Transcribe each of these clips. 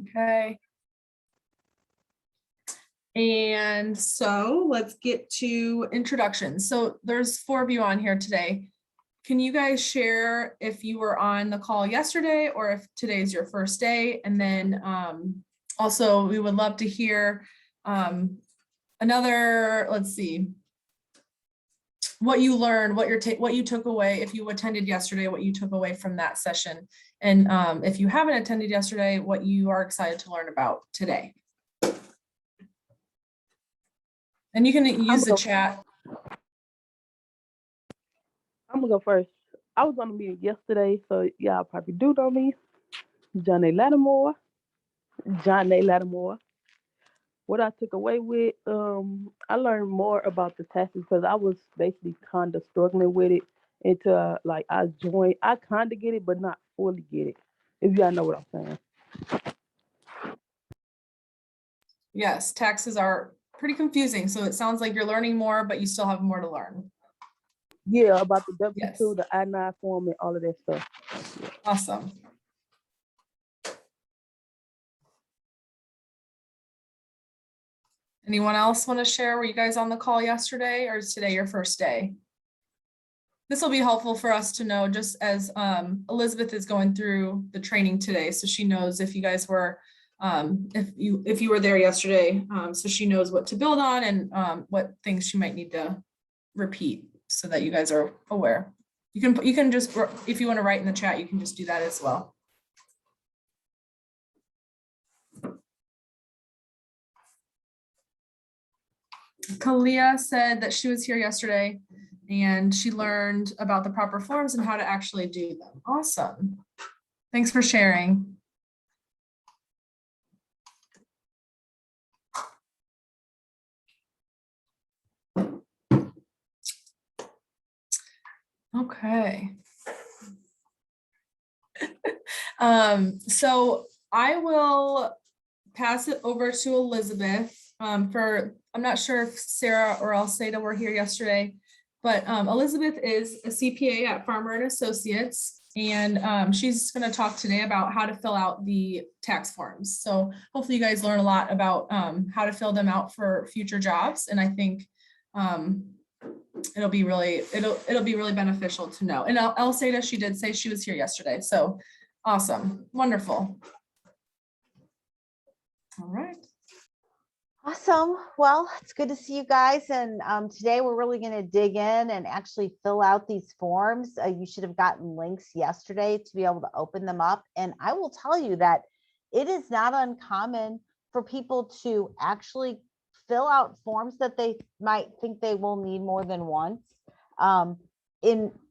Okay. And so let's get to introductions. So there's 4 of you on here today. Can you guys share if you were on the call yesterday or if today's your first day? And then also we would love to hear another, let's see, what you learned, what you took away, if you attended yesterday, what you took away from that session. And if you haven't attended yesterday, what you are excited to learn about today. And you can use the chat. I'm gonna go first. I was on the meeting yesterday, so y'all probably do know me. John A. Lattimore. What I took away with, I learned more about the taxes because I was basically kind of struggling with it until like I kind of get it, but not fully get it. If y'all know what I'm saying. Yes, taxes are pretty confusing. So it sounds like you're learning more, but you still have more to learn. Yeah, about the W-2, Yes. the I-9 form, and all of that stuff. Awesome. Anyone else want to share? Were you guys on the call yesterday or is today your first day? This will be helpful for us to know just as Elizabeth is going through the training today. So she knows if you guys were, if you were there yesterday, so she knows what to build on and what things she might need to repeat so that you guys are aware. You can just, if you want to write in the chat, you can just do that as well. Kalia said that she was here yesterday and she learned about the proper forms and how to actually do them. Awesome. Thanks for sharing. Okay. So I will pass it over to Elizabeth I'm not sure if Sarah or Alceda were here yesterday, but Elizabeth is a CPA at Farmer and Associates, and she's going to talk today about how to fill out the tax forms. So hopefully you guys learn a lot about how to fill them out for future jobs, and I think it'll be really beneficial to know. And Alceda, she did say she was here yesterday, so awesome, wonderful. All right. Awesome. Well, it's good to see you guys. And today we're really going to dig in and actually fill out these forms. You should have gotten links yesterday to be able to open them up. And I will tell you that it is not uncommon for people to actually fill out forms that they might think they will need more than once.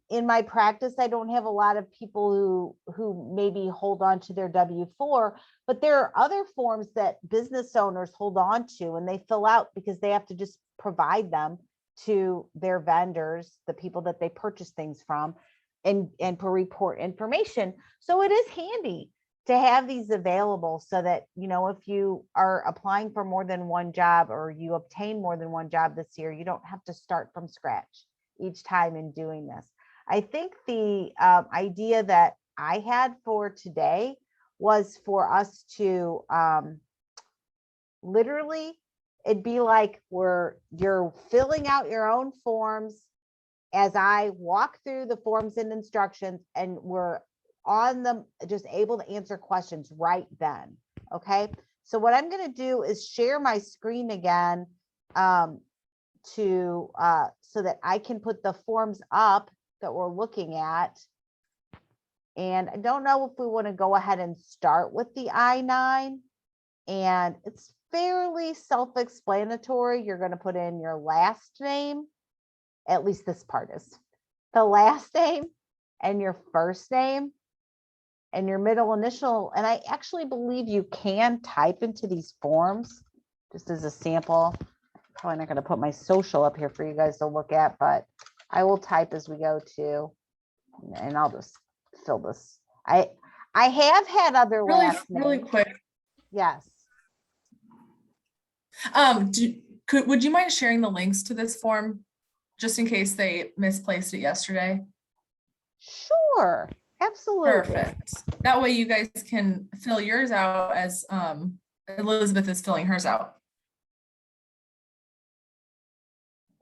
In my practice, I don't have a lot of people who maybe hold on to their W-4, but there are other forms that business owners hold on to and they fill out because they have to just provide them to their vendors, the people that they purchase things from, and for report information. So it is handy to have these available so that, you know, if you are applying for more than one job or you obtain more than one job this year, you don't have to start from scratch each time in doing this. I think the idea that I had for today was for us to literally, it'd be like you're filling out your own forms as I walk through the forms and instructions, and we're on them, just able to answer questions right then. Okay, so what I'm going to do is share my screen again so that I can put the forms up that we're looking at. And I don't know if we want to go ahead and start with the I-9, and it's fairly self-explanatory. You're going to put in your last name, at least this part is, the last name and your first name and your middle initial. And I actually believe you can type into these forms just as a sample. Probably not going to put my social up here for you guys to look at, but I will type as we go too, and I'll just fill this. I have had other last names. Really quick. Yes. Would you mind sharing the links to this form just in case they misplaced it yesterday? Sure. Absolutely. Perfect. That way you guys can fill yours out as Elizabeth is filling hers out.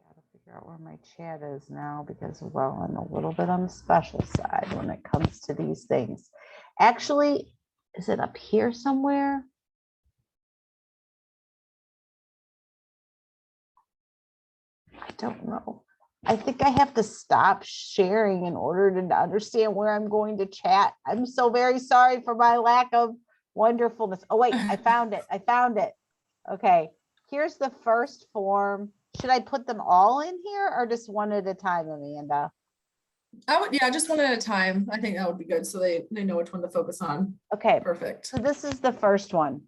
Gotta figure out where my chat is now because, well, I'm a little bit on the special side when it comes to these things. Actually, is it up here somewhere? I don't know. I think I have to stop sharing in order to understand where I'm going to chat. I'm so very sorry for my lack of wonderfulness. Oh, wait, I found it. I found it. Okay, here's the first form. Should I put them all in here or just one at a time, Amanda? I would, yeah, just one at a time. I think that would be good. So they know which one to focus on. Okay, Perfect. so this is the first one.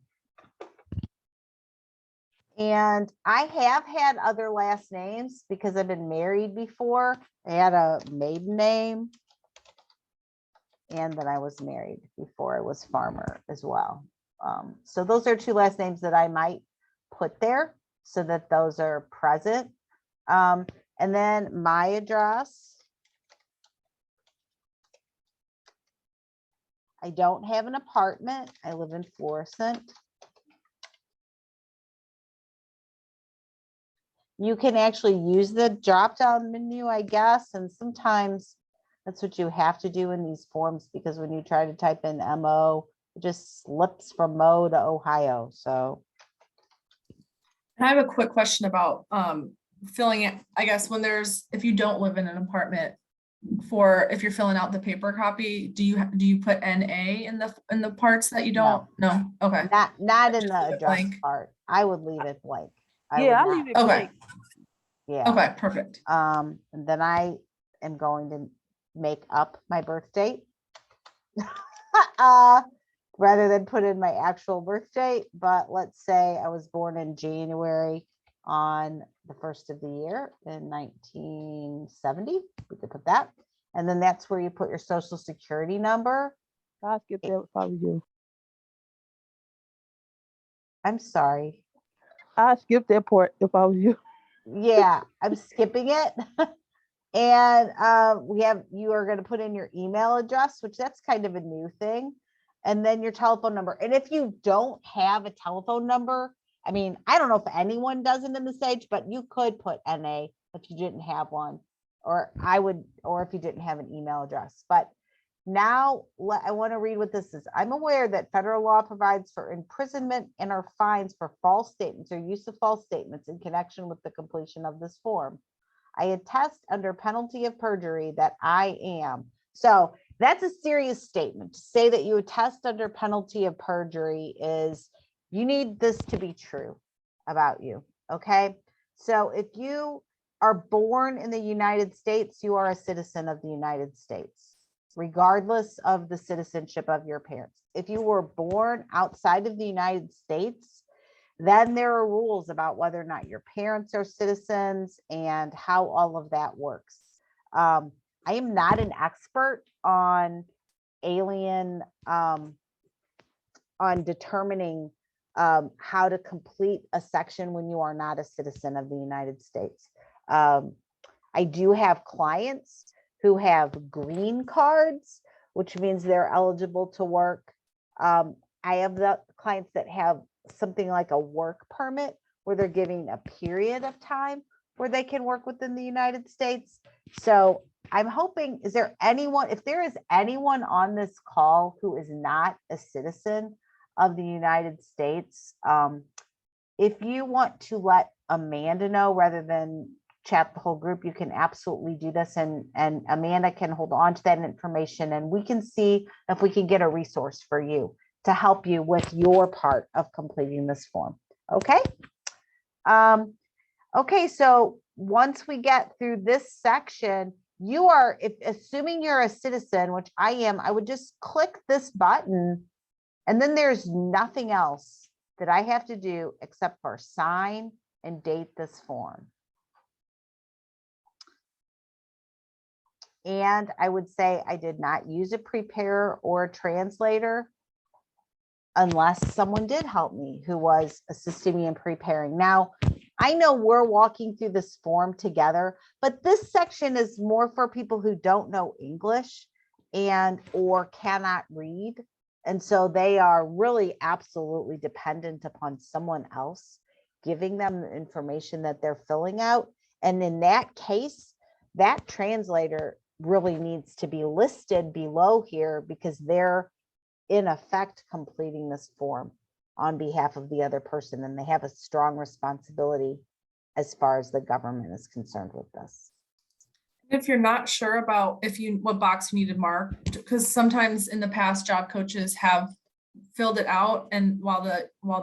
And I have had other last names because I've been married before. I had a maiden name. And then I was married before I was farmer as well. So those are two last names that I might put there so that those are present. And then my address. I don't have an apartment. I live in Florissant. You can actually use the drop-down menu, I guess, and sometimes that's what you have to do in these forms because when you try to type in MO, it just slips from Mo to Ohio. So I have a quick question about filling it, I guess, when if you don't live in an apartment, if you're filling out the paper copy, do you put NA in the parts that you don't? No. Okay. not in Just the leave it address blank. part. I would leave it blank. Yeah, I would leave not- it Okay. blank. Yeah. Okay, perfect. And then I am going to make up my birth date. Rather than put in my actual birth date, but let's say I was born in January on the first of the year in 1970. We could put that. And then that's where you put your social security number. I'll skip that if I was you. I'm sorry. I'll skip that part if I was you. Yeah, I'm skipping it. And you are going to put in your email address, which that's kind of a new thing. And then your telephone number. And if you don't have a telephone number, I mean, I don't know if anyone does it in the stage, but you could put NA if you didn't have one, or if you didn't have an email address. But now I want to read what this is. I'm aware that federal law provides for imprisonment and or fines for false statements or use of false statements in connection with the completion of this form. I attest under penalty of perjury that I am. So that's a serious statement. To say that you attest under penalty of perjury is, you need this to be true about you, okay? So if you are born in the United States, you are a citizen of the United States, regardless of the citizenship of your parents. If you were born outside of the United States, then there are rules about whether or not your parents are citizens and how all of that works. I am not an expert on alien, on determining how to complete a section when you are not a citizen of the United States. I do have clients who have green cards, which means they're eligible to work. I have the clients that have something like a work permit where they're giving a period of time where they can work within the United States. So I'm hoping, if there is anyone on this call who is not a citizen of the United States, if you want to let Amanda know rather than chat the whole group, you can absolutely do this, and Amanda can hold on to that information and we can see if we can get a resource for you to help you with your part of completing this form. Okay. Okay, so once we get through this section, assuming you're a citizen, which I am, I would just click this button and then there's nothing else that I have to do except for sign and date this form. And I would say I did not use a preparer or a translator unless someone did help me who was assisting me in preparing. Now, I know we're walking through this form together, but this section is more for people who don't know English and or cannot read. And so they are really absolutely dependent upon someone else giving them the information that they're filling out. And in that case, that translator really needs to be listed below here because they're in effect completing this form on behalf of the other person, and they have a strong responsibility as far as the government is concerned with this. If you're not sure about what box you need to mark, because sometimes in the past, job coaches have filled it out and while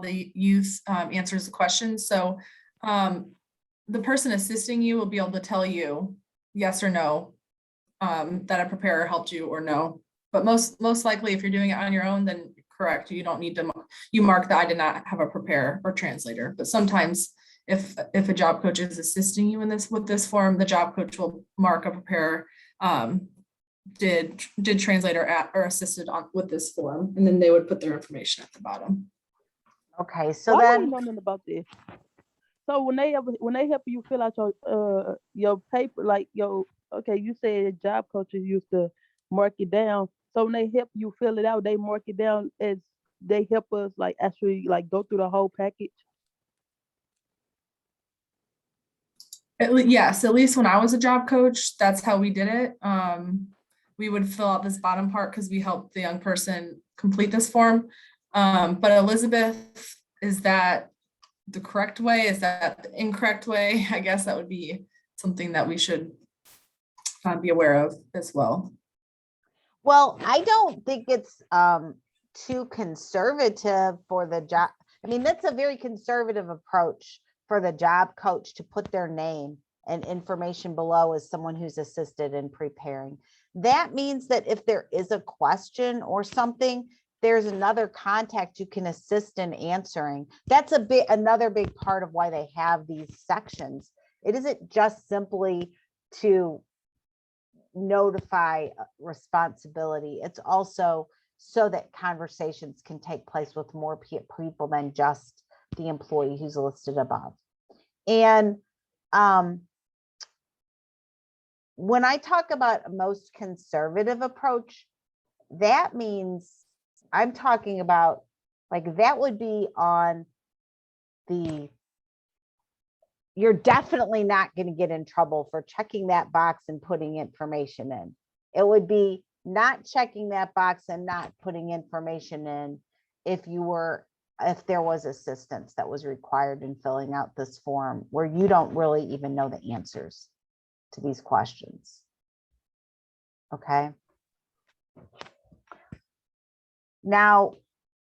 the youth answers the question. So the person assisting you will be able to tell you yes or no, that a preparer helped you or no. But most likely, if you're doing it on your own, then correct. You don't need to, you mark that I did not have a preparer or translator. But sometimes if a job coach is assisting you in with this form, the job coach will mark a preparer did translator or assisted with this form, and then they would put their information at the bottom. Okay, so Well, I then don't know nothing about this. So when they help you fill out your paper, like you said job coaches used to mark it down. So when they help you fill it out, they mark it down as they help us like actually like go through the whole package. Yes, at least when I was a job coach, that's how we did it. We would fill out this bottom part because we helped the young person complete this form. But Elizabeth, is that the correct way? Is that the incorrect way? I guess that would be something that we should be aware of as well. well, I don't think it's too conservative for the job. I mean, that's a very conservative approach for the job coach to put their name and information below as someone who's assisted in preparing. That means that if there is a question or something, there's another contact you can assist in answering. That's another big part of why they have these sections. It isn't just simply to notify responsibility. It's also so that conversations can take place with more people than just the employee who's listed above. And when I talk about a most conservative approach, that means I'm talking about like that would be on you're definitely not going to get in trouble for checking that box and putting information in. It would be not checking that box and not putting information in if there was assistance that was required in filling out this form where you don't really even know the answers to these questions. Okay. Now,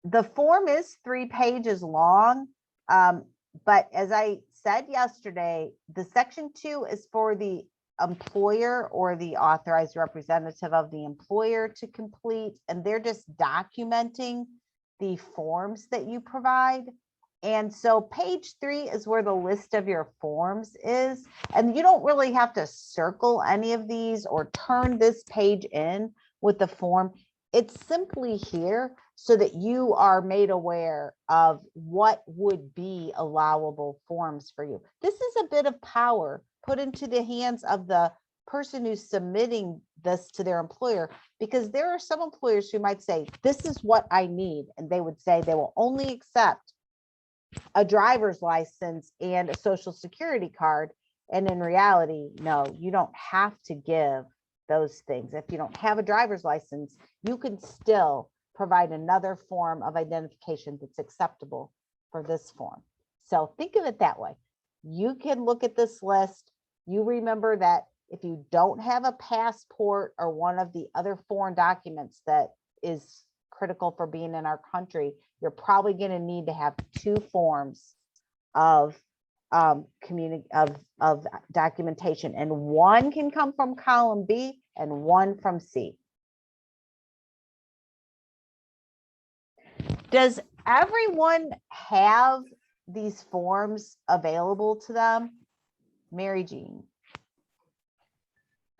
the form is 3 pages long, but as I said yesterday, the section 2 is for the employer or the authorized representative of the employer to complete, and they're just documenting the forms that you provide. And so page 3 is where the list of your forms is, and you don't really have to circle any of these or turn this page in with the form. It's simply here so that you are made aware of what would be allowable forms for you. This is a bit of power put into the hands of the person who's submitting this to their employer, because there are some employers who might say, this is what I need. And they would say they will only accept a driver's license and a social security card. And in reality, no, you don't have to give those things. If you don't have a driver's license, you can still provide another form of identification that's acceptable for this form. So think of it that way. You can look at this list. You remember that if you don't have a passport or one of the other foreign documents that is critical for being in our country, you're probably going to need to have 2 forms of documentation, and one can come from column B and one from C. Does everyone have these forms available to them? Mary Jean.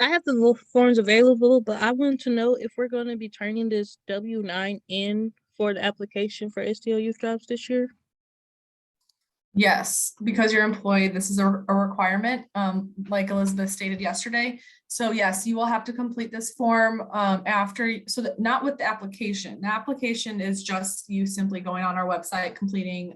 I have the forms available, but I want to know if we're going to be turning this W-9 in for the application for STL youth jobs this year. Yes, because you're employed, this is a requirement, like Elizabeth stated yesterday. So yes, you will have to complete this form after, so that not with the application. The application is just you simply going on our website, completing,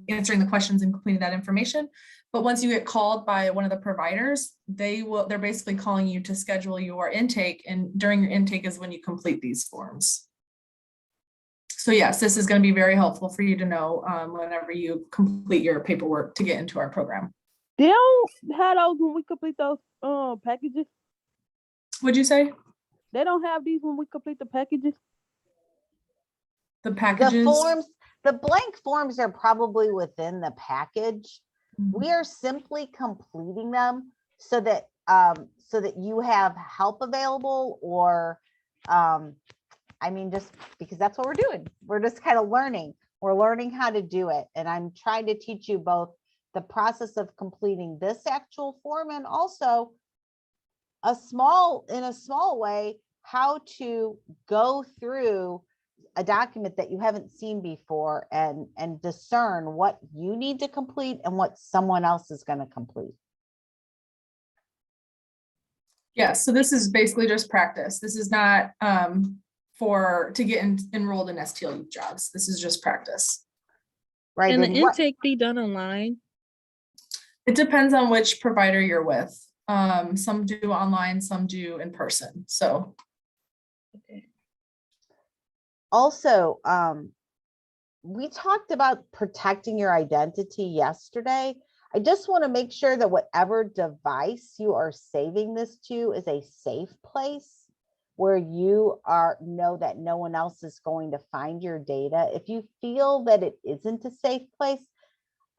answering the questions and completing that information. But once you get called by one of the providers, they're basically calling you to schedule your intake, and during your intake is when you complete these forms. So yes, this is going to be very helpful for you to know whenever you complete your paperwork to get into our program. They don't have those when we complete those packages. Would you say They don't have these when we complete the packages. the The packages? forms, the blank forms are probably within the package. We are simply completing them so that you have help available, or I mean, just because that's what we're doing. We're just kind of learning. We're learning how to do it. And I'm trying to teach you both the process of completing this actual form, and also in a small way, how to go through a document that you haven't seen before and discern what you need to complete and what someone else is going to complete. Yeah, so this is basically just practice. This is not to get enrolled in STL youth jobs. This is just practice. Right. Can the And what, intake be done online? It depends on which provider you're with. Some do online, some do in person. So Okay. also, we talked about protecting your identity yesterday. I just want to make sure that whatever device you are saving this to is a safe place where you know that no one else is going to find your data. If you feel that it isn't a safe place,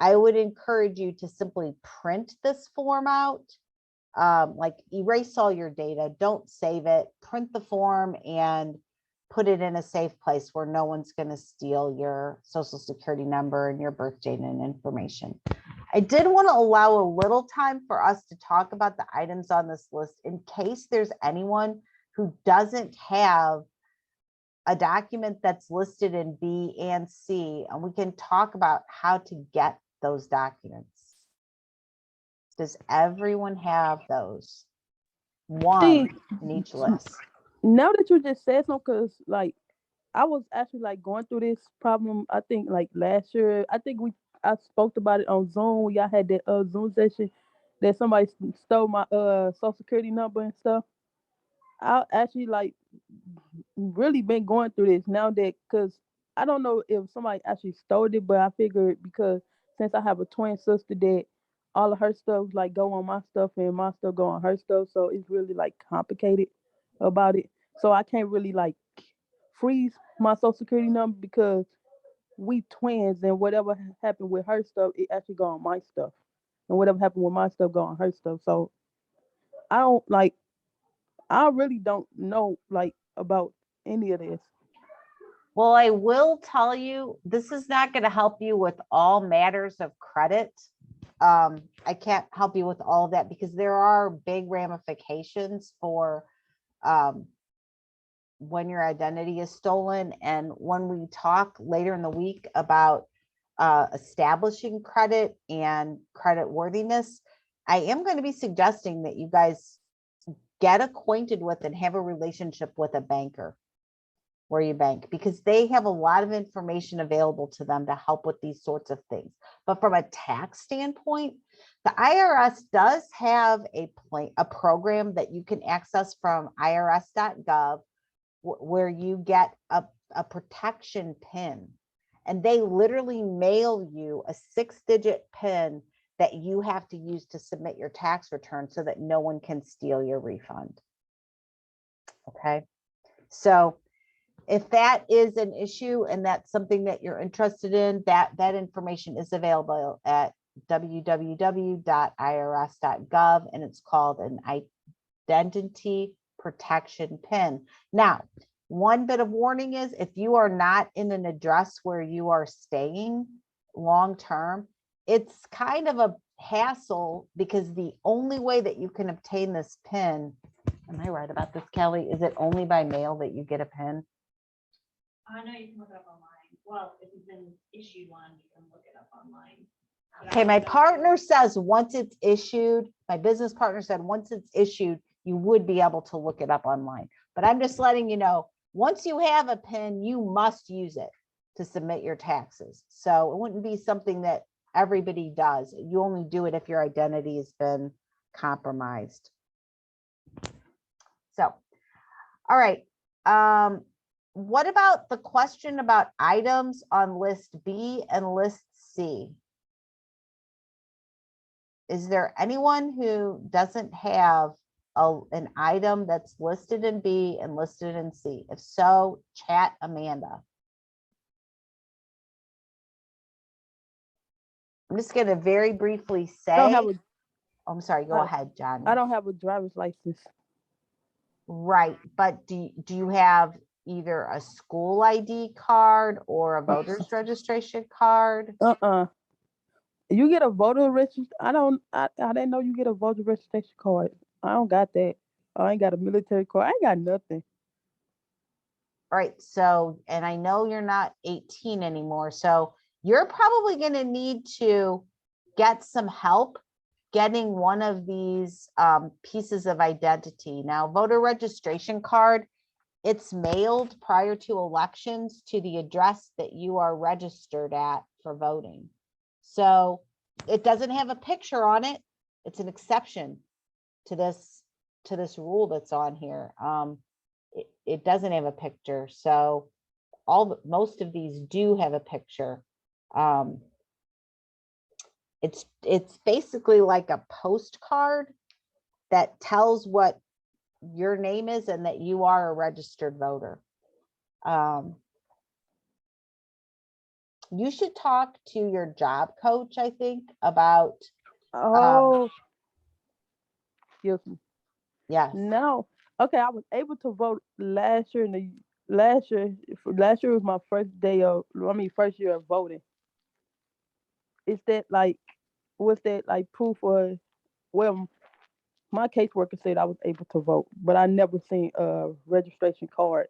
I would encourage you to simply print this form out, like erase all your data, don't save it, print the form and put it in a safe place where no one's going to steal your social security number and your birth date and information. I did want to allow a little time for us to talk about the items on this list in case there's anyone who doesn't have a document that's listed in B and C, and we can talk about how to get those documents. Does everyone have those? One in each list. Now that you just said something, because like I was actually like going through this problem, I think like last year. I spoke about it on Zoom. Y'all had that Zoom session that somebody stole my social security number and stuff. I actually like really been going through this now, that because I don't know if somebody actually stole it, but I figured because since I have a twin sister that all of her stuff like go on my stuff and my stuff go on her stuff, so it's really like complicated about it. So I can't really like freeze my social security number because we twins, and whatever happened with her stuff, it actually go on my stuff, and whatever happened with my stuff go on her stuff. So I don't like. I really don't know like about any of this. Well, I will tell you, this is not going to help you with all matters of credit. I can't help you with all of that because there are big ramifications for when your identity is stolen. And when we talk later in the week about establishing credit and credit worthiness, I am going to be suggesting that you guys get acquainted with and have a relationship with a banker where you bank, because they have a lot of information available to them to help with these sorts of things. But from a tax standpoint, the IRS does have a program that you can access from irs.gov where you get a protection PIN, and they literally mail you a 6-digit PIN that you have to use to submit your tax return so that no one can steal your refund. Okay, so if that is an issue and that's something that you're interested in, that information is available at www.irs.gov, and it's called an identity protection PIN. Now, one bit of warning is if you are not in an address where you are staying long-term, it's kind of a hassle because the only way that you can obtain this PIN, am I right about this, Kelly? Is it only by mail that you get a PIN? I know you can look it up online. Well, if you've been issued one, you can look it up online. Okay, my partner says once it's issued, my business partner said once it's issued, you would be able to look it up online. But I'm just letting you know, once you have a PIN, you must use it to submit your taxes. So it wouldn't be something that everybody does. You only do it if your identity has been compromised. So, all right. What about the question about items on list B and list C? Is there anyone who doesn't have an item that's listed in B and listed in C? If so, chat Amanda. I'm just going to very briefly say, I don't have a, I'm sorry, go ahead, Johnny. I don't have a driver's license. Right, but do you have either a school ID card or a voter's registration card? You get a voter registration. I didn't know you get a voter registration card. I don't got that. I ain't got a military card. I ain't got nothing. All right, so, and I know you're not 18 anymore, so you're probably going to need to get some help getting one of these pieces of identity. Now, voter registration card, it's mailed prior to elections to the address that you are registered at for voting. So it doesn't have a picture on it. It's an exception to this rule that's on here. It doesn't have a picture. So most of these do have a picture. It's basically like a postcard that tells what your name is and that you are a registered voter. You should talk to your job coach, I think, about. Oh, excuse me. Yes. No. Okay, I was able to vote last year. Last year was my first year of voting. Is that like, was that like proof of, well, my caseworker said I was able to vote, but I never seen a registration card,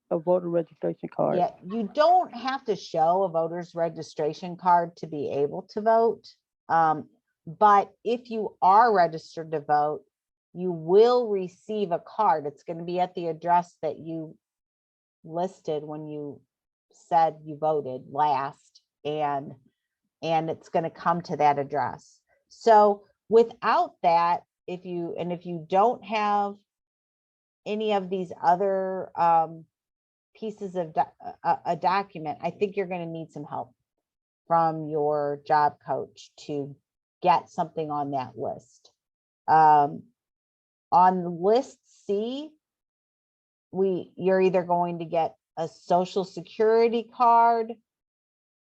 a voter registration card. Yeah, you don't have to show a voter's registration card to be able to vote. But if you are registered to vote, you will receive a card. It's going to be at the address that you listed when you said you voted last, and it's going to come to that address. So without that, if you don't have any of these other pieces of a document, I think you're going to need some help from your job coach to get something on that list. On list C, you're either going to get a social security card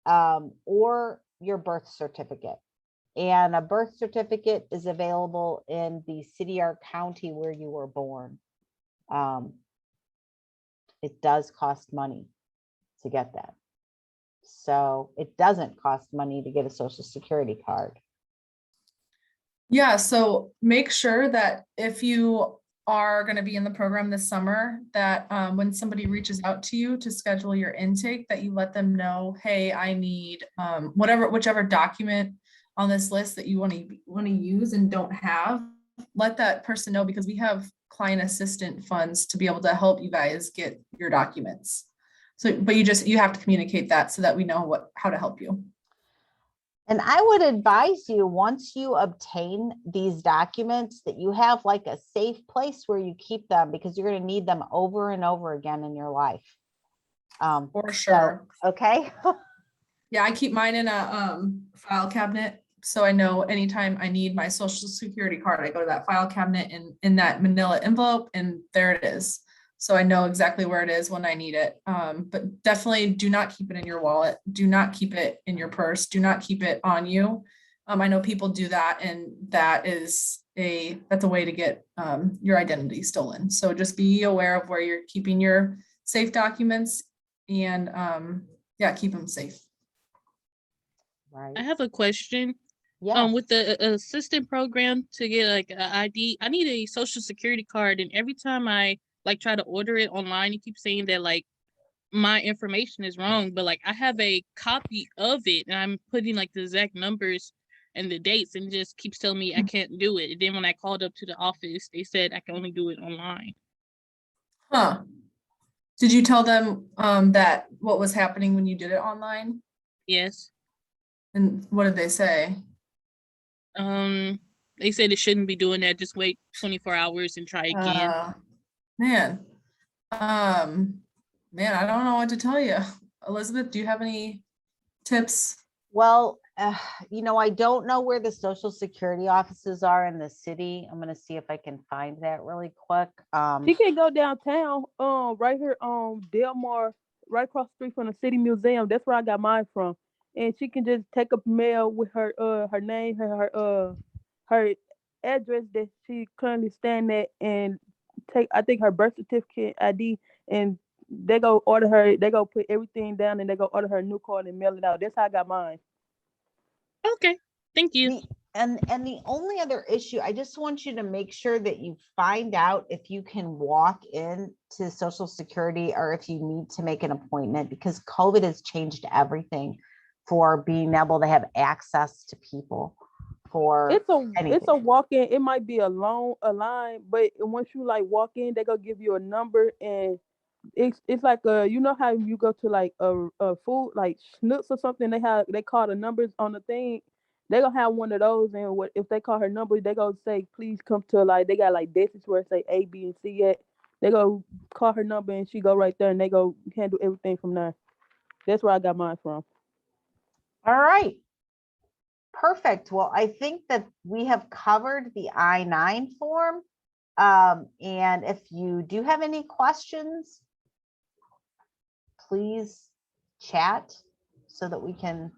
or your birth certificate. And a birth certificate is available in the city or county where you were born. It does cost money to get that. So it doesn't cost money to get a social security card. Yeah, so make sure that if you are going to be in the program this summer, that when somebody reaches out to you to schedule your intake, that you let them know, hey, I need whichever document on this list that you want to use and don't have, let that person know, because we have client assistant funds to be able to help you guys get your documents. So, but you have to communicate that so that we know how to help you. And I would advise you, once you obtain these documents, that you have like a safe place where you keep them, because you're going to need them over and over again in your life. For sure. So, okay. Yeah, I keep mine in a file cabinet. So I know anytime I need my social security card, I go to that file cabinet in that manila envelope, and there it is. So I know exactly where it is when I need it. But definitely do not keep it in your wallet. Do not keep it in your purse. Do not keep it on you. I know people do that, and that's a way to get your identity stolen. So just be aware of where you're keeping your safe documents, and keep them safe. Right. I have a question. Yeah. With the assistant program to get like an ID, I need a social security card, and every time I like try to order it online, it keeps saying that like my information is wrong, but like I have a copy of it and I'm putting like the exact numbers and the dates and it just keeps telling me I can't do it. And then when I called up to the office, they said I can only do it online. Huh. Did you tell them that what was happening when you did it online? Yes. And what did they say? They said it shouldn't be doing that. Just wait 24 hours and try again. Man, man, I don't know what to tell you. Elizabeth, do you have any tips? Well, I don't know where the social security offices are in the city. I'm gonna see if I can find that really quick. She can go downtown, right here on Delmar, right across the street from the city museum. That's where I got mine from. And she can just take up mail with her name, her address that she currently stand at, and take, I think, her birth certificate, ID, and they go order her. They go put everything down, and they go order her a new card and mail it out. That's how I got mine. Okay. Thank you. And the only other issue, I just want you to make sure that you find out if you can walk in to Social Security or if you need to make an appointment, because COVID has changed everything for being able to have access to people for It's a anything. walk-in. It might be a line, but once you like walk in, they gonna give you a number, and it's like you know how you go to like a food like Schnooks or something, they call the numbers on the thing. They gonna have one of those, and what if they call her number, they gonna say please come to, like, they got like desks where it say A, B, and C at. They go call her number and she go right there and they go handle everything from there. That's where I got mine from. All right. Perfect. Well, I think that we have covered the I-9 form. And if you do have any questions, please chat so that we can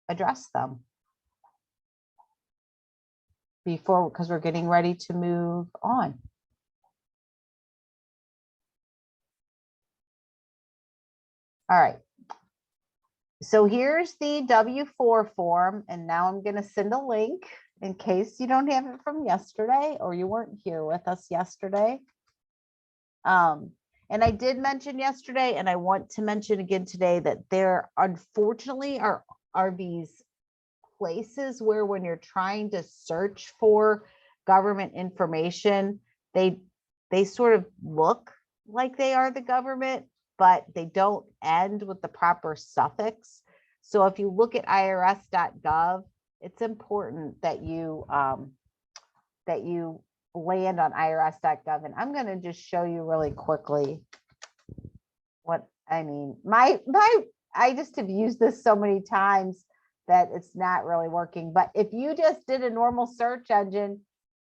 address them because we're getting ready to move on. All right. So here's the W-4 form, and now I'm going to send a link in case you don't have it from yesterday or you weren't here with us yesterday. And I did mention yesterday, and I want to mention again today, that there unfortunately are these places where when you're trying to search for government information, they sort of look like they are the government, but they don't end with the proper suffix. So if you look at irs.gov, it's important that you land on irs.gov. And I'm going to just show you really quickly what I mean. I just have used this so many times that it's not really working. But if you just did a normal search engine,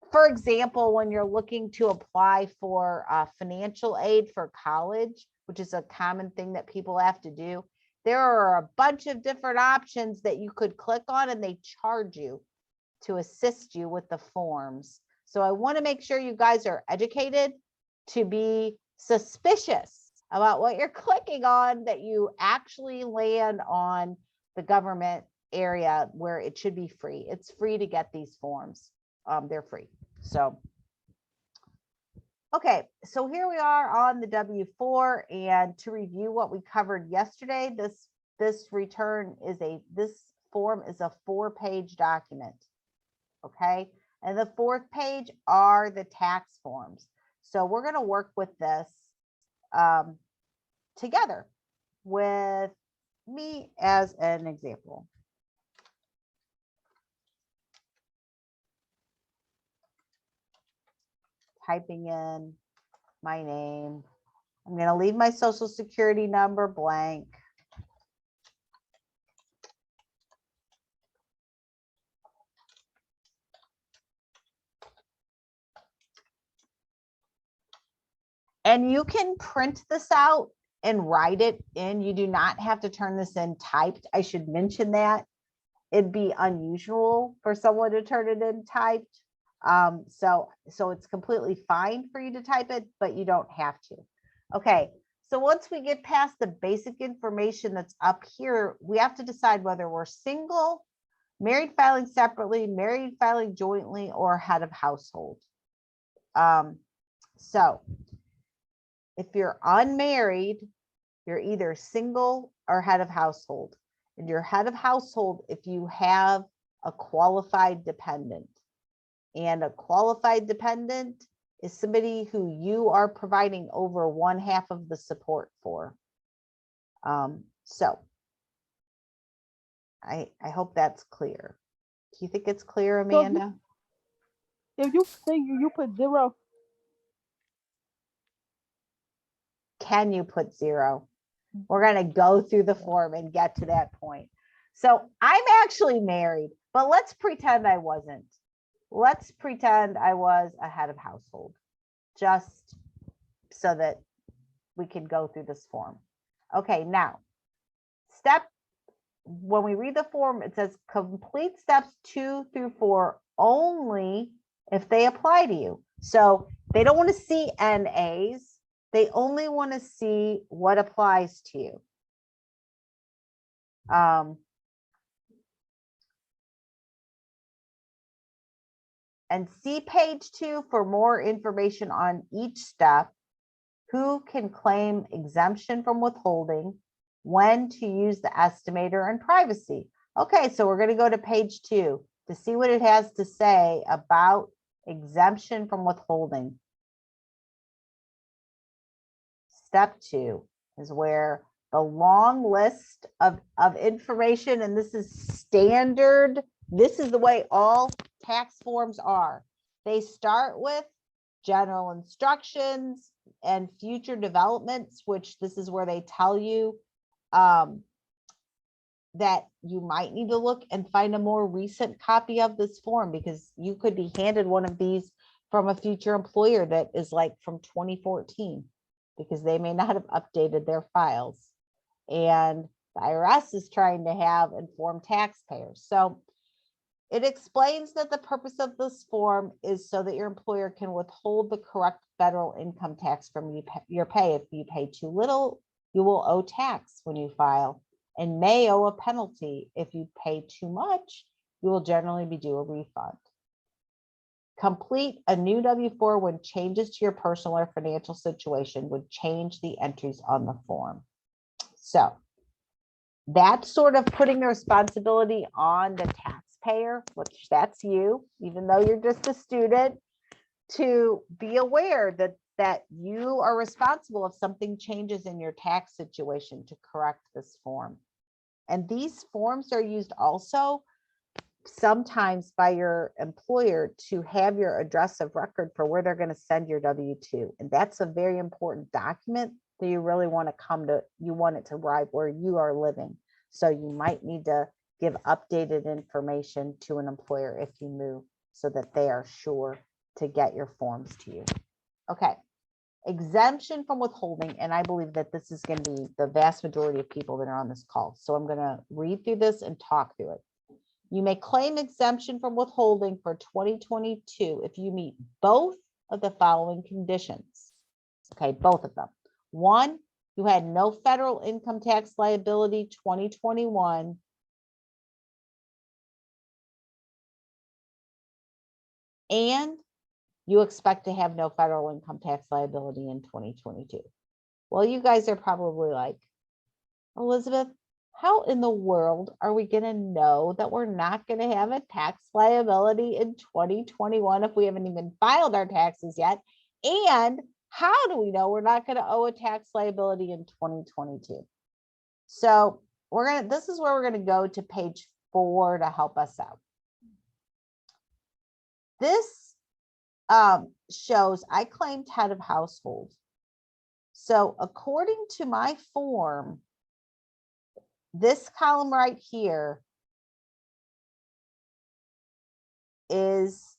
for example, when you're looking to apply for financial aid for college, which is a common thing that people have to do, there are a bunch of different options that you could click on, and they charge you to assist you with the forms. So I want to make sure you guys are educated to be suspicious about what you're clicking on, that you actually land on the government area where it should be free. It's free to get these forms. They're free. So, okay, so here we are on the W-4, and to review what we covered yesterday, this form is a 4-page document. Okay, and the 4th page are the tax forms. So we're going to work with this together with me as an example. Typing in my name. I'm going to leave my social security number blank. And you can print this out and write it in. You do not have to turn this in typed. I should mention that. It'd be unusual for someone to turn it in typed. So it's completely fine for you to type it, but you don't have to. Okay, so once we get past the basic information that's up here, we have to decide whether we're single, married filing separately, married filing jointly, or head of household. So If you're unmarried, you're either single or head of household. And you're head of household if you have a qualified dependent. And a qualified dependent is somebody who you are providing over 1/2 of the support for. So I hope that's clear. Do you think it's clear, Amanda? If you say you put 0, Can you put 0? We're going to go through the form and get to that point. So I'm actually married, but let's pretend I wasn't. Let's pretend I was a head of household, just so that we can go through this form. Okay, now, when we read the form, it says complete steps 2 through 4 only if they apply to you. So they don't want to see NAs. They only want to see what applies to you. And see page 2 for more information on each step, who can claim exemption from withholding, when to use the estimator, and privacy. Okay, so we're going to go to page 2 to see what it has to say about exemption from withholding. Step 2 is where the long list of information, and this is standard. This is the way all tax forms are. They start with general instructions and future developments, which this is where they tell you that you might need to look and find a more recent copy of this form, because you could be handed one of these from a future employer that is like from 2014, because they may not have updated their files. And the IRS is trying to have informed taxpayers. So it explains that the purpose of this form is so that your employer can withhold the correct federal income tax from your pay. If you pay too little, you will owe tax when you file, and may owe a penalty. If you pay too much, you will generally be due a refund. Complete a new W-4 when changes to your personal or financial situation would change the entries on the form. So that's sort of putting the responsibility on the taxpayer, which that's you, even though you're just a student, to be aware that you are responsible if something changes in your tax situation to correct this form. And these forms are used also sometimes by your employer to have your address of record for where they're going to send your W-2. And that's a very important document that you really want to you want it to arrive where you are living. So you might need to give updated information to an employer if you move, so that they are sure to get your forms to you. Okay, exemption from withholding. And I believe that this is going to be the vast majority of people that are on this call. So I'm going to read through this and talk through it. You may claim exemption from withholding for 2022 if you meet both of the following conditions. Okay, both of them. 1, you had no federal income tax liability 2021. And you expect to have no federal income tax liability in 2022. Well, you guys are probably like, Elizabeth, how in the world are we going to know that we're not going to have a tax liability in 2021 if we haven't even filed our taxes yet? And how do we know we're not going to owe a tax liability in 2022? So this is where we're going to go to page 4 to help us out. This shows I claimed head of household. So according to my form, this column right here is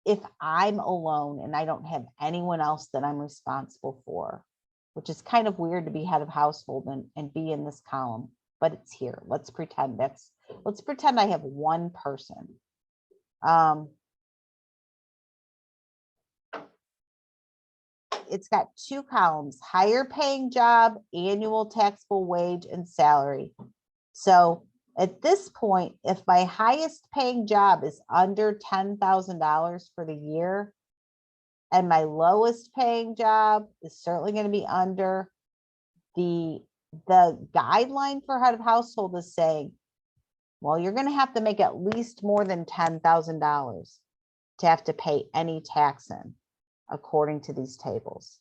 if I'm alone and I don't have anyone else that I'm responsible for, which is kind of weird to be head of household and be in this column, but it's here. Let's pretend I have one person. It's got 2 columns: higher paying job, annual taxable wage, and salary. So at this point, if my highest paying job is under $10,000 for the year, And my lowest paying job is certainly going to be under the guideline for head of household is saying, well, you're going to have to make at least more than $10,000 to have to pay any tax in, according to these tables.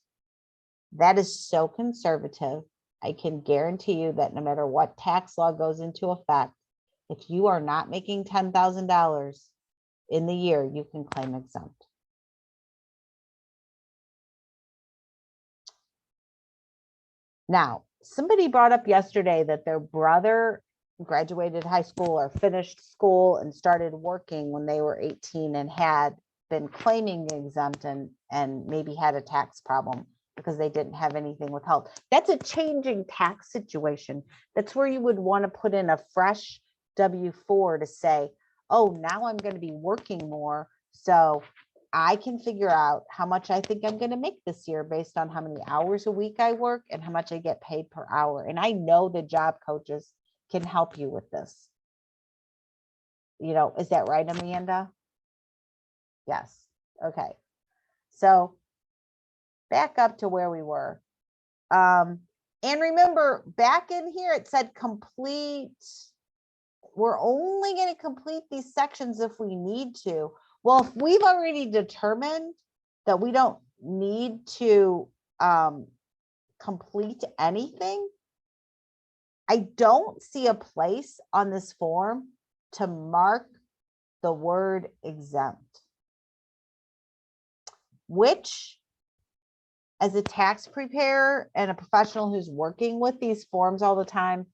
That is so conservative. I can guarantee you that no matter what tax law goes into effect, if you are not making $10,000 in the year, you can claim exempt. Now, somebody brought up yesterday that their brother graduated high school or finished school and started working when they were 18 and had been claiming exempt and maybe had a tax problem because they didn't have anything withheld. That's a changing tax situation. That's where you would want to put in a fresh W-4 to say, oh, now I'm going to be working more, so I can figure out how much I think I'm going to make this year based on how many hours a week I work and how much I get paid per hour. And I know the job coaches can help you with this. You know, is that right, Amanda? Yes. Okay. So back up to where we were. And remember, back in here, it said complete. We're only going to complete these sections if we need to. Well, if we've already determined that we don't need to complete anything, I don't see a place on this form to mark the word exempt, which, as a tax preparer and a professional who's working with these forms all the time,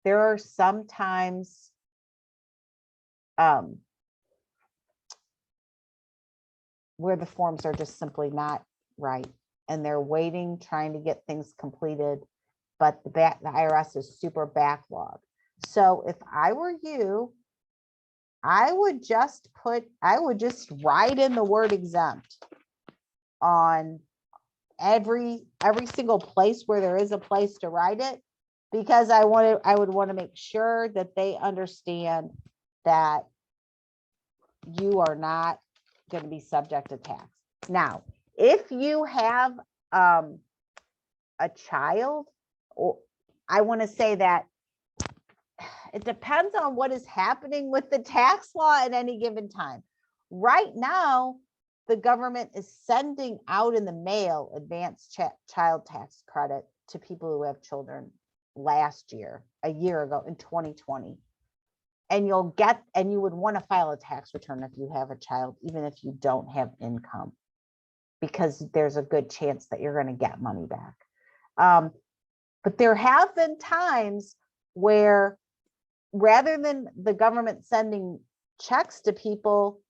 there are sometimes where the forms are just simply not right, and they're waiting, trying to get things completed, but the IRS is super backlogged. So if I were you, I would just write in the word exempt on every single place where there is a place to write it, because I would want to make sure that they understand that you are not going to be subject to tax. Now, if you have a child, or I want to say that it depends on what is happening with the tax law at any given time. Right now, the government is sending out in the mail advanced child tax credit to people who have children last year, a year ago in 2020. And you would want to file a tax return if you have a child, even if you don't have income, because there's a good chance that you're going to get money back. But there have been times where, rather than the government sending checks to people,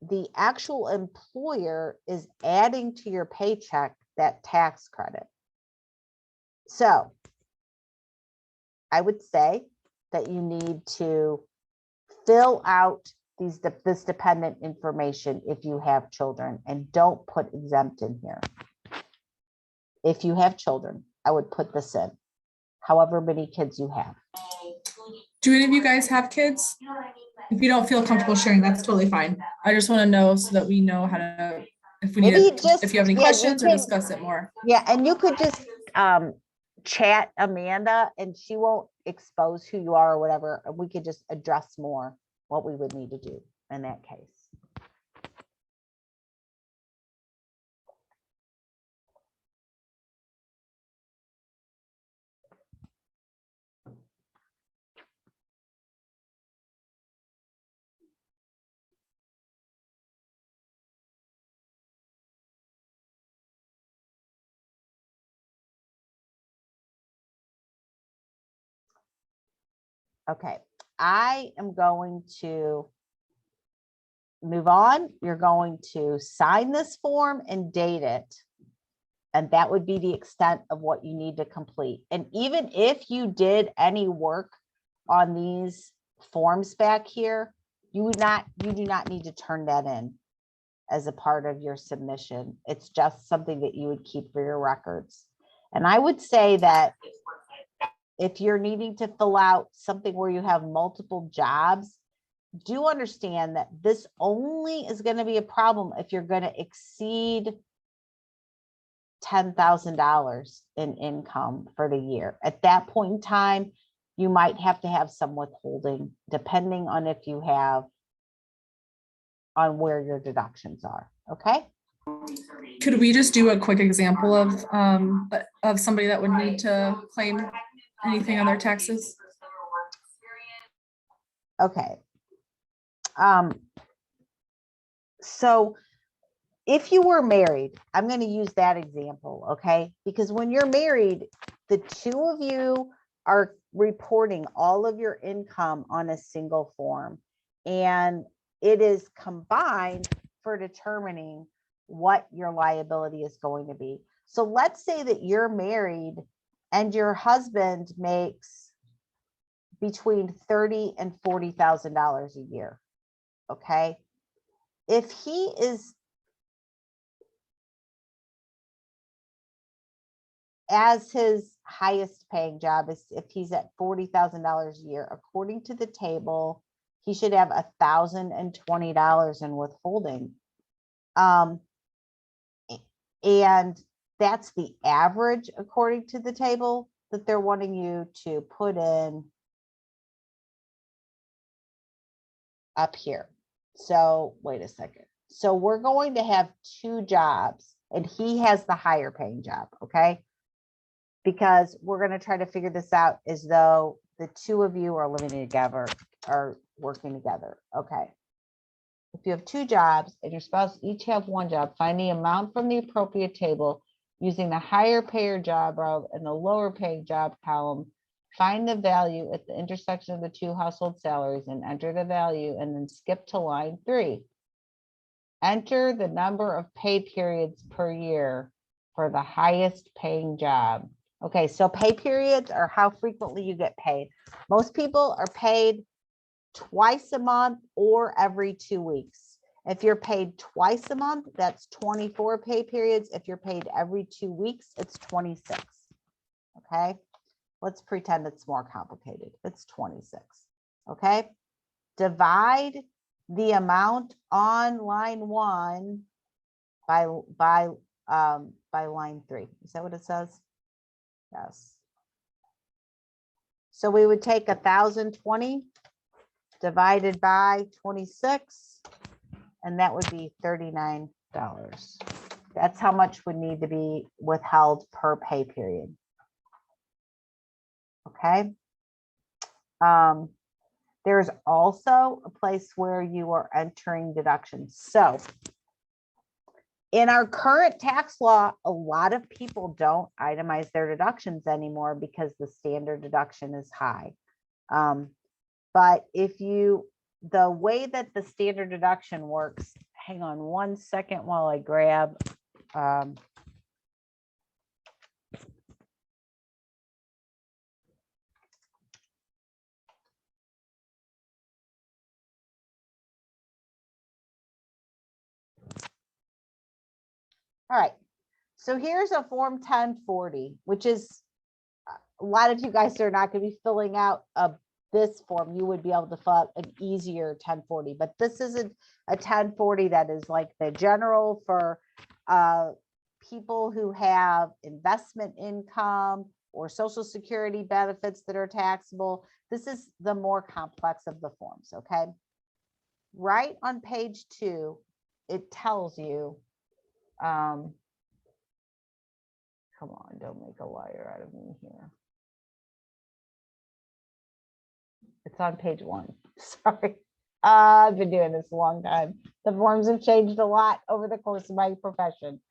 the actual employer is adding to your paycheck that tax credit. So I would say that you need to fill out this dependent information if you have children, and don't put exempt in here. If you have children, I would put this in, however many kids you have. Do any of you guys have kids? If you don't feel comfortable sharing, that's totally fine. I just want to know so that we know how to, if we need Maybe to, if you have any questions or discuss it more. Yeah, and you could just chat Amanda, and she won't expose who you are or whatever. We could just address more what we would need to do in that case. Okay, I am going to move on. You're going to sign this form and date it. And that would be the extent of what you need to complete. And even if you did any work on these forms back here, you do not need to turn that in as a part of your submission. It's just something that you would keep for your records. And I would say that if you're needing to fill out something where you have multiple jobs, do understand that this only is going to be a problem if you're going to exceed $10,000 in income for the year. At that point in time, you might have to have some withholding, depending on if you have on where your deductions are. Okay. Could we just do a quick example of somebody that would need to claim anything on their taxes? Okay. So if you were married, I'm going to use that example, okay? Because when you're married, the two of you are reporting all of your income on a single form, and it is combined for determining what your liability is going to be. So let's say that you're married and your husband makes between $30,000 and $40,000 a year. Okay. If he is as his highest paying job is if he's at $40,000 a year, according to the table, he should have $1,020 in withholding. And that's the average according to the table that they're wanting you to put in up here. So wait a second. So we're going to have two jobs and he has the higher paying job. Okay. Because we're going to try to figure this out as though the two of you are living together, are working together. Okay. If you have two jobs and your spouse each have one job, find the amount from the appropriate table using the higher payer job row and the lower paying job column. Find the value at the intersection of the two household salaries and enter the value, and then skip to line 3. Enter the number of pay periods per year for the highest paying job. Okay, so pay periods are how frequently you get paid. Most people are paid twice a month or every 2 weeks. If you're paid twice a month, that's 24 pay periods. If you're paid every 2 weeks, it's 26. Okay, let's pretend it's more complicated. It's 26. Okay, divide the amount on line 1 by line 3. Is that what it says? Yes. So we would take 1,020 divided by 26, and that would be $39. That's how much would need to be withheld per pay period. Okay. There's also a place where you are entering deductions. So in our current tax law, a lot of people don't itemize their deductions anymore because the standard deduction is high. But if you, the way that the standard deduction works, hang on one second while I grab. All right, so here's a form 1040, which is a lot of you guys are not going to be filling out this form. You would be able to fill out an easier 1040, but this is a 1040 that is like the general for people who have investment income or Social Security benefits that are taxable. This is the more complex of the forms. Okay, right on page 2, it tells you. Come on, don't make a liar out of me here. It's on page 1. Sorry. I've been doing this a long time. The forms have changed a lot over the course of my profession.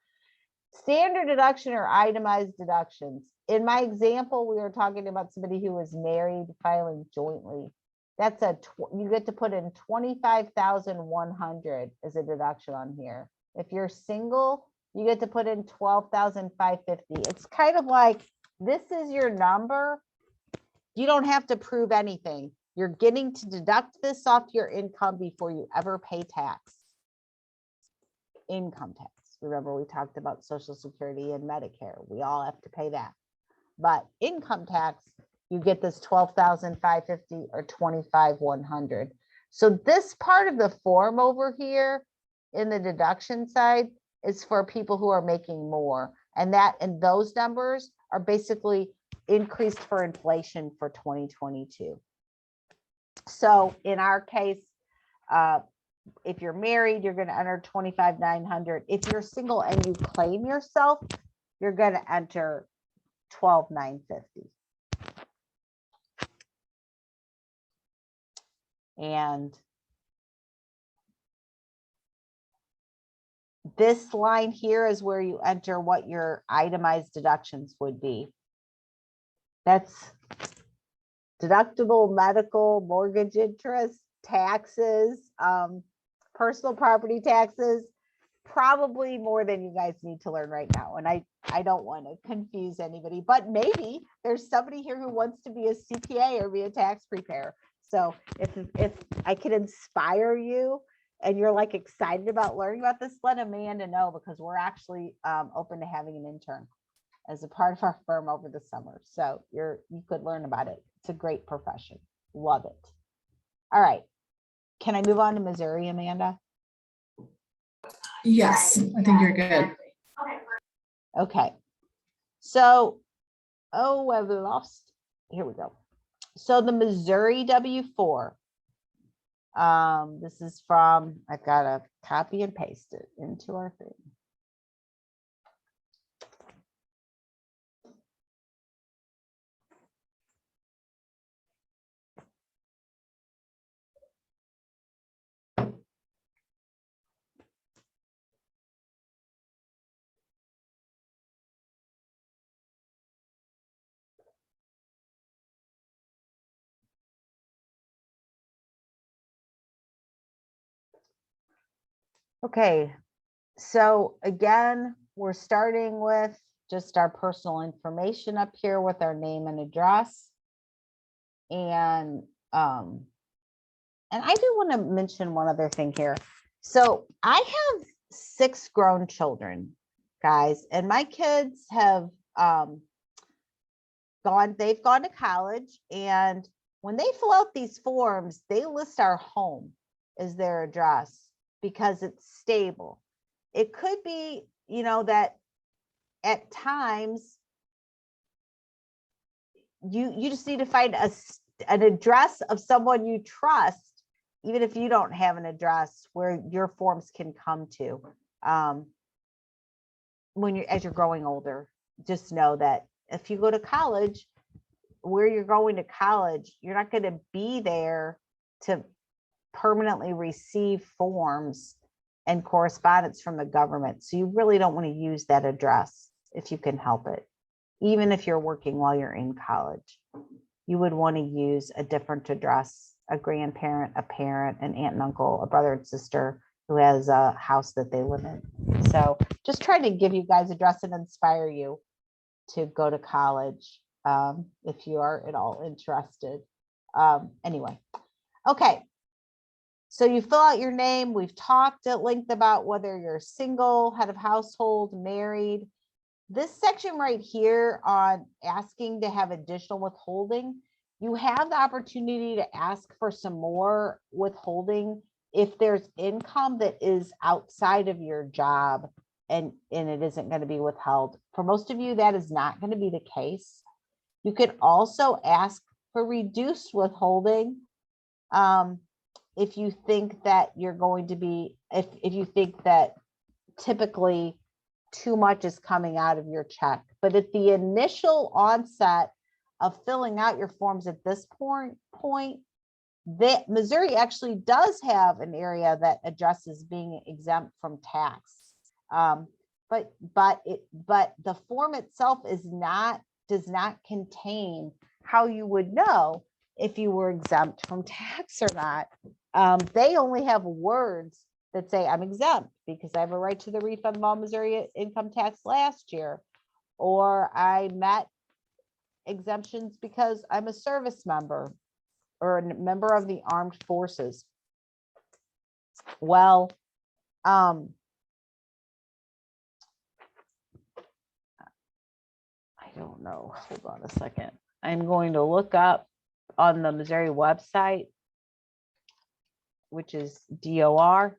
Standard deduction or itemized deductions. In my example, we were talking about somebody who was married filing jointly. That's you get to put in 25,100 as a deduction on here. If you're single, you get to put in 12,550. It's kind of like, this is your number. You don't have to prove anything. You're getting to deduct this off your income before you ever pay tax. Income tax. Remember, we talked about Social Security and Medicare. We all have to pay that. But income tax, you get this 12,550 or 25,100. So this part of the form over here in the deduction side is for people who are making more. And those numbers are basically increased for inflation for 2022. So in our case, if you're married, you're going to enter 25,900. If you're single and you claim yourself, you're going to enter 12,950. And this line here is where you enter what your itemized deductions would be. That's deductible, medical, mortgage interest, taxes, personal property taxes, probably more than you guys need to learn right now. And I don't want to confuse anybody, but maybe there's somebody here who wants to be a CPA or be a tax preparer. So if I can inspire you and you're like excited about learning about this, let Amanda know, because we're actually open to having an intern as a part of our firm over the summer. So you could learn about it. It's a great profession. Love it. All right. Can I move on to Missouri, Amanda? Yes, I think you're good. Okay. So, I've lost. Here we go. So the Missouri W-4. This is from, I've got to copy and paste it into our thing. Okay, so again, we're starting with just our personal information up here with our name and address. And I do want to mention one other thing here. So I have 6 grown children, guys, and my kids have they've gone to college, and when they fill out these forms, they list our home as their address because it's stable. It could be, that at times you just need to find an address of someone you trust, even if you don't have an address, where your forms can come to. As you're growing older, just know that if you go to college, where you're going to college, you're not going to be there to permanently receive forms and correspondence from the government. So you really don't want to use that address if you can help it. Even if you're working while you're in college, you would want to use a different address, a grandparent, a parent, an aunt and uncle, a brother and sister who has a house that they live in. So just trying to give you guys address and inspire you to go to college if you are at all interested. Anyway, okay. So you fill out your name. We've talked at length about whether you're single, head of household, married. This section right here on asking to have additional withholding, you have the opportunity to ask for some more withholding if there's income that is outside of your job and it isn't going to be withheld. For most of you, that is not going to be the case. You could also ask for reduced withholding if you think that you're going to be, if you think that typically too much is coming out of your check. But at the initial onset of filling out your forms at this point, that Missouri actually does have an area that addresses being exempt from tax. But the form itself does not contain how you would know if you were exempt from tax or not. They only have words that say I'm exempt because I have a right to the refund of all Missouri income tax last year, or I met exemptions because I'm a service member or a member of the armed forces. Well, I don't know. Hold on a second. I'm going to look up on the Missouri website which is dor.mo.gov.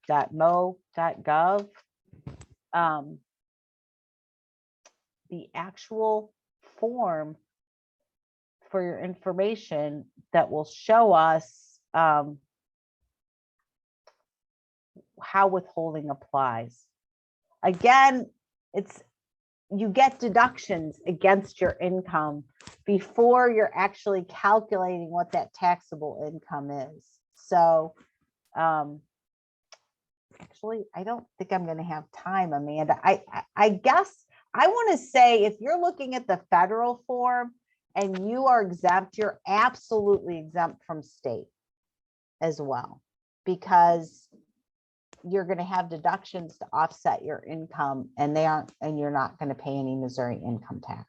The actual form for your information that will show us how withholding applies. Again, you get deductions against your income before you're actually calculating what that taxable income is. So actually, I don't think I'm going to have time, Amanda. I guess I want to say if you're looking at the federal form and you are exempt, you're absolutely exempt from state as well, because you're going to have deductions to offset your income, and you're not going to pay any Missouri income tax.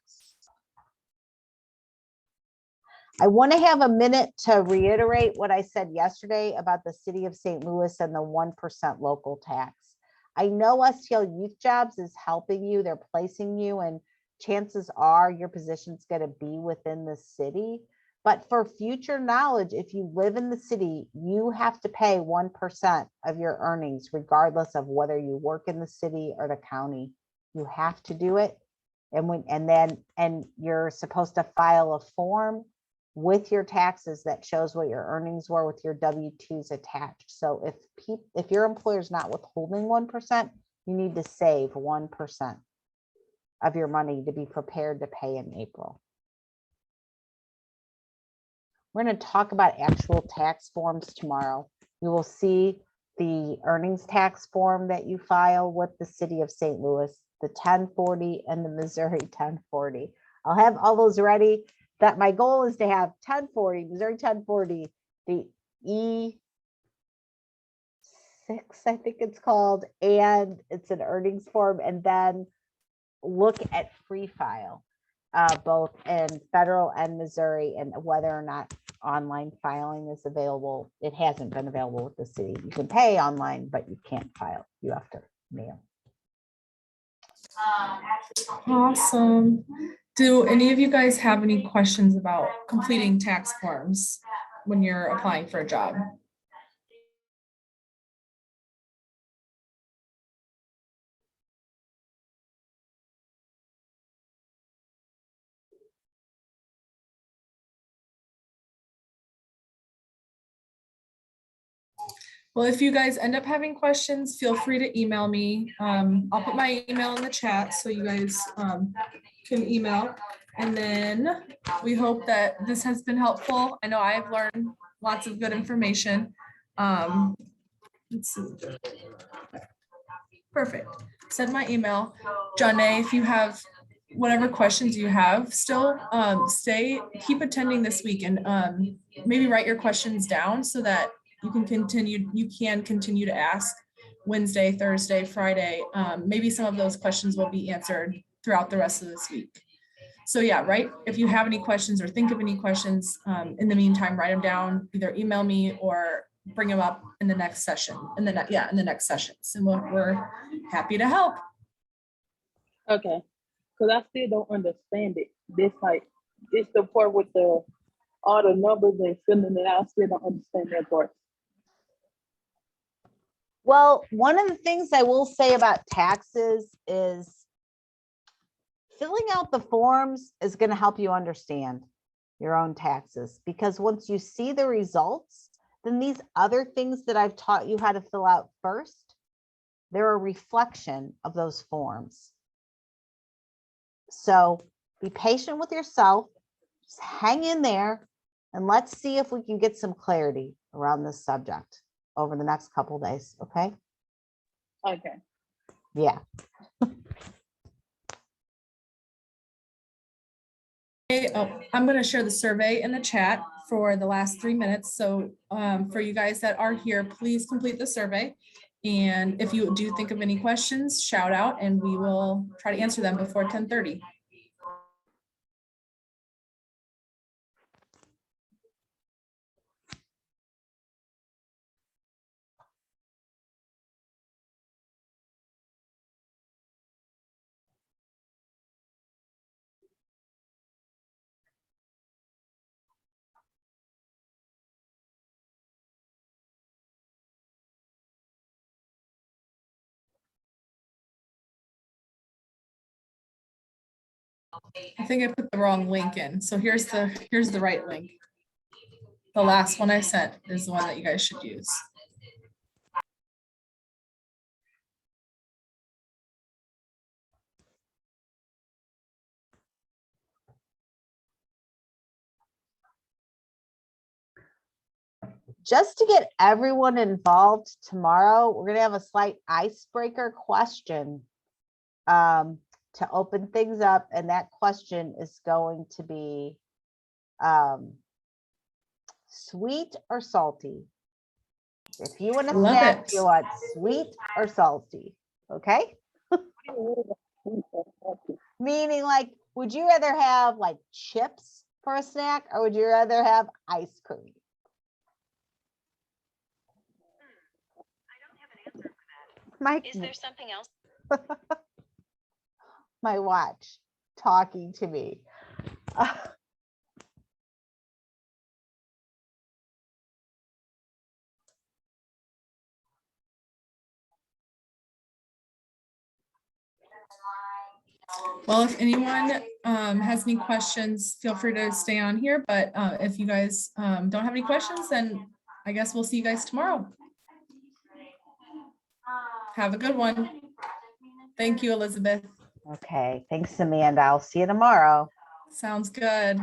I want to have a minute to reiterate what I said yesterday about the city of St. Louis and the 1% local tax. I know STL Youth Jobs is helping you, they're placing you, and chances are your position's going to be within the city. But for future knowledge, if you live in the city, you have to pay 1% of your earnings, regardless of whether you work in the city or the county. You have to do it. And you're supposed to file a form with your taxes that shows what your earnings were with your W-2s attached. So if your employer is not withholding 1%, you need to save 1% of your money to be prepared to pay in April. We're going to talk about actual tax forms tomorrow. You will see the earnings tax form that you file with the city of St. Louis, the 1040 and the Missouri 1040. I'll have all those ready. That my goal is to have 1040, Missouri 1040, the E6, I think it's called, and it's an earnings form, and then look at free file, both in federal and Missouri, and whether or not online filing is available. It hasn't been available with the city. You can pay online, but you can't file. You have to mail. Awesome. Do any of you guys have any questions about completing tax forms when you're applying for a job? Well, if you guys end up having questions, feel free to email me. I'll put my email in the chat so you guys can email. And then we hope that this has been helpful. I know I've learned lots of good information. Let's see. Perfect. Send my email. Janae, if you have whatever questions you have still, keep attending this week, and maybe write your questions down so that you can continue to ask Wednesday, Thursday, Friday. Maybe some of those questions will be answered throughout the rest of this week. So yeah, right. If you have any questions or think of any questions, in the meantime, write them down, either email me or bring them up in the next session, in the next sessions. And we're happy to help. Okay, because I still don't understand it. It's the part with all the numbers and filling it out. I still don't understand that part. Well, one of the things I will say about taxes is filling out the forms is going to help you understand your own taxes, because once you see the results, then these other things that I've taught you how to fill out first, they're a reflection of those forms. So be patient with yourself, just hang in there, and let's see if we can get some clarity around this subject over the next couple of days. Okay. Okay. Yeah. Oh, I'm going to share the survey in the chat for the last 3 minutes. So for you guys that are here, please complete the survey. And if you do think of any questions, shout out and we will try to answer them before 10:30. I think I put the wrong link in. So here's the right link. The last one I sent is the one that you guys should use. Just to get everyone involved tomorrow, we're gonna have a slight icebreaker question to open things up, and that question is going to be sweet or salty. If you want a Love snack, it. you want sweet or salty, okay? Meaning like, would you rather have like chips for a snack or would you rather have ice cream? Is there something else? My watch talking to me. Well, if anyone has any questions, feel free to stay on here. But if you guys don't have any questions, then I guess we'll see you guys tomorrow. Have a good one. Thank you, Elizabeth. Okay, thanks, Amanda. I'll see you tomorrow. Sounds good.